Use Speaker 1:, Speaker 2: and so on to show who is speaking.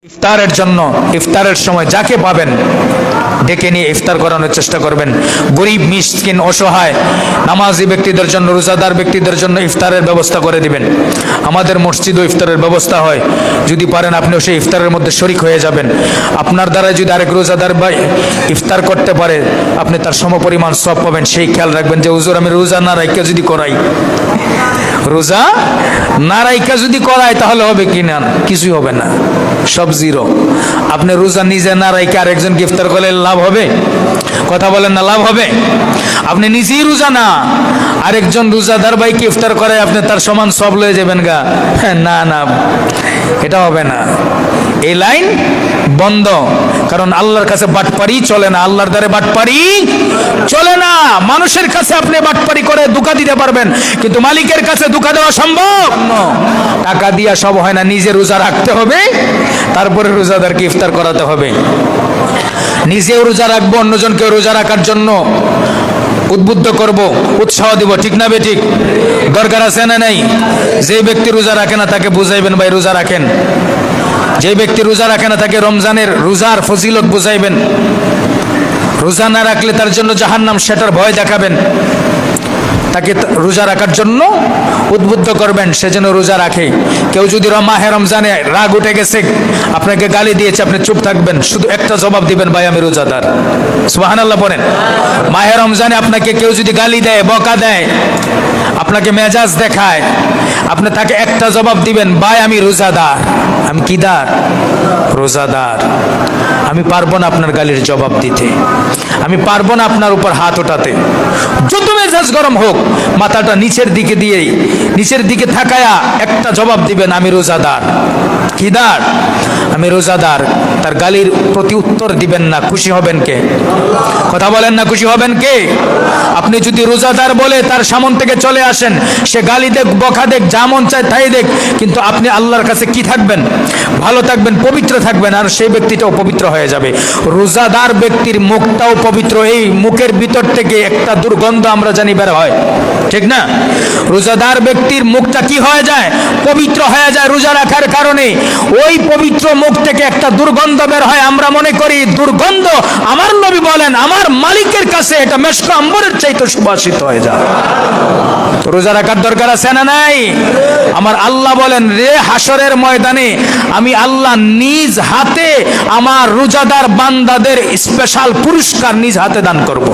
Speaker 1: ইফতারের জন্য ইফতারের সময় যাকে পাবেন ডেকে নিয়ে ইফতার করানোর চেষ্টা করবেন। গরিব মিসকিন অসহায় নামাজি ব্যক্তিদের জন্য, রোজাদার ব্যক্তিদের জন্য ইফতারের ব্যবস্থা করে দিবেন। আমাদের মসজিদও ইফতারের ব্যবস্থা হয়, যদি পারেন আপনিও সেই ইফতারের মধ্যে শরিক হয়ে যাবেন। আপনার দ্বারা যদি আরেক রোজাদার ভাই ইফতার করতে পারে আপনি তার সমপরিমাণ সওয়াব পাবেন। সেই খেয়াল রাখবেন যে হুজুর আমি রোজা না রাইখা যদি করাই, রোজা না রাইখা যদি করাই তাহলে হবে কি না? কিছুই হবে না, সব জিরো। আপনি রোজা নিজে না রাইখা আরেকজনকে ইফতার করলে লাভ হবে? কথা বলেন না, লাভ হবে? আপনি নিজেই রোজা না, আরেকজন রোজাদার ভাইকে ইফতার করে আপনি তার সমান সব লয়ে যাবেন গা? না না, এটা হবে না। এই লাইন বন্ধ। কারণ আল্লাহর কাছে বাটপারি চলে না, আল্লাহর দ্বারে বাটপারি চলে না। মানুষের কাছে আপনি বাটপারি করে ধোঁকা দিতে পারবেন, কিন্তু মালিকের কাছে ধোঁকা দেওয়া সম্ভব? টাকা দিয়া সব হয় না, নিজে রোজা রাখতে হবে, তারপরে রোজাদারকে ইফতার করাতে হবে। নিজেও রোজা রাখবো, অন্যজনকে রোজা রাখার জন্য উদ্বুদ্ধ করব, উৎসাহ দিব, ঠিক না বে ঠিক? দরকার আছে না নাই? যে ব্যক্তি রোজা রাখে না তাকে বুঝাইবেন ভাই রোজা রাখেন। যে ব্যক্তি রোজা রাখে না তাকে রমজানের রোজার ফজিলত বুঝাইবেন। রোজা না রাখলে তার জন্য জাহান্নাম, সেটার ভয় দেখাবেন। তাকে রোজা রাখার জন্য উদ্বুদ্ধ করবেন, সে যেন রোজা রাখে। কেউ যদি মাহে রমজানে রাগ উঠে গেছে, আপনাকে গালি দিয়েছে, আপনি চুপ থাকবেন, শুধু একটা জবাব দিবেন, ভাই আমি রোজাদার। সুবহানাল্লাহ বলেন। মাহে রমজানে আপনাকে কেউ যদি গালি দেয়, বকা দেয়, আপনাকে মেজাজ দেখায়, আপনি তাকে একটা জবাব দিবেন, ভাই আমি রোজাদার। আমি কি দার? রোজাদার। আমি পারবো না আপনার গালির জবাব দিতে, আমি পারবো না আপনার উপর হাত ওঠাতে। যত মেজাজ গরম হোক, মাথাটা নিচের দিকে দিয়ে, নিচের দিকে থাকায়া একটা জবাব দিবেন, আমি রোজাদার। কি দার? আমি রোজাদার। তার গালির প্রতি উত্তর দিবেন না। খুশি হবেন কে? কথা বলেন না, খুশি হবেন কে? আপনি যদি রোজাদার বলে তার সামন থেকে চলে আসেন, সে গালি দেখ, বকা দেখ, যা মন চায় তাই দেখ, কিন্তু আপনি আল্লাহর কাছে কি থাকবেন? ভালো থাকবেন, পবিত্র থাকবেন, আর সেই ব্যক্তিটাও পবিত্র হয়ে যাবে। রোজাদার ব্যক্তির মুখটাও পবিত্র। এই মুখের ভিতর থেকে একটা দুর্গন্ধ আমরা জানি বের হয়, ঠিক না? রোজাদার ব্যক্তির মুখটা কি হয়ে যায়? পবিত্র হয়ে যায় রোজা রাখার কারণে। ওই পবিত্র মুখ থেকে একটা দুর্গন্ধ বের হয়, আমরা মনে করি দুর্গন্ধ। আমার নবী বলেন আমার মালিকের কাছে এটা মেশক আম্বরের চাইতে সুবাসিত হয়ে যায়। রোজা রাখার দরকার আছে না নাই? আমার আল্লাহ বলেন, রে হাসরের ময়দানে আমি আল্লাহ নিজ হাতে আমার রোজাদার বান্দাদের স্পেশাল পুরস্কার নিজ হাতে দান করব।